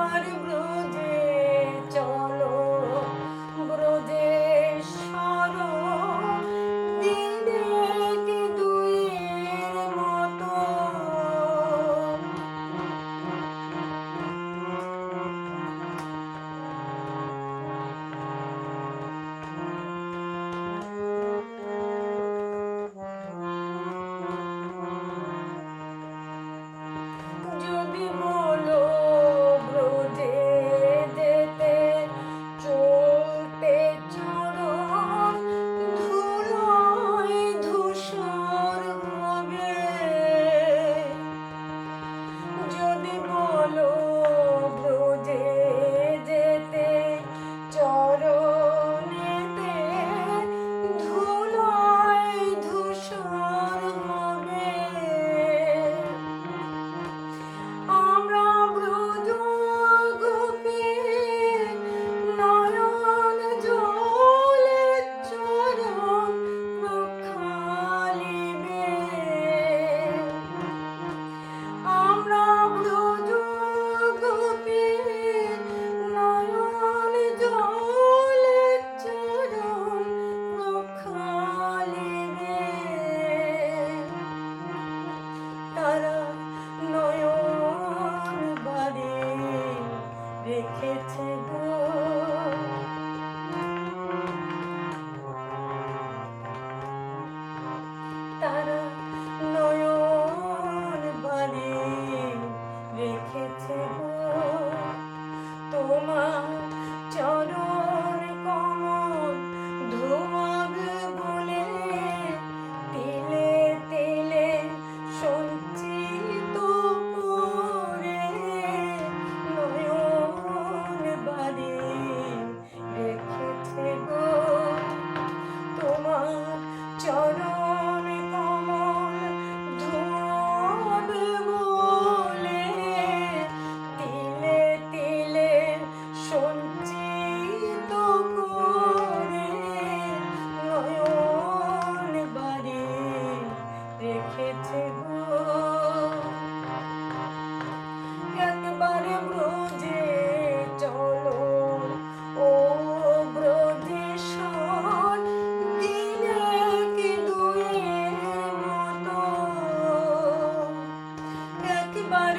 একবার ব্রজে চলো, ব্রজেশ্বর দিনে কি দুইয়ের মতো। যদি বলো ব্রজে যেতে, চলতে চরণ ধুলোয় ধূসর হবে। যদি বলো ব্রজে যেতে, চরণেতে ধুলোয় ধূসর হবে। আমরা ব্রজ গোপী নয়ন জলে চরণ প্রক্ষালিবে। আমরা ব্রজ গোপী নয়ন জলে চরণ প্রক্ষালিবে। তারা নয়ন বাড়ি রেখেছে গো, তারা নয়ন বাড়ি রেখেছে গো। তোমার চরণ কমল ধোয়াবে বলে তিলে তিলে সঞ্চিত করে নয়ন বাড়ি রেখেছে গো। তোমার চরণ কমল ধোয়াবে বলে তিলে তিলে সঞ্চিত করে নয়ন বাড়ি রেখেছে গো। একবার ব্রজে চলো, ও ব্রজেশ্বর দিনে কি দুইয়ের মতো। একবার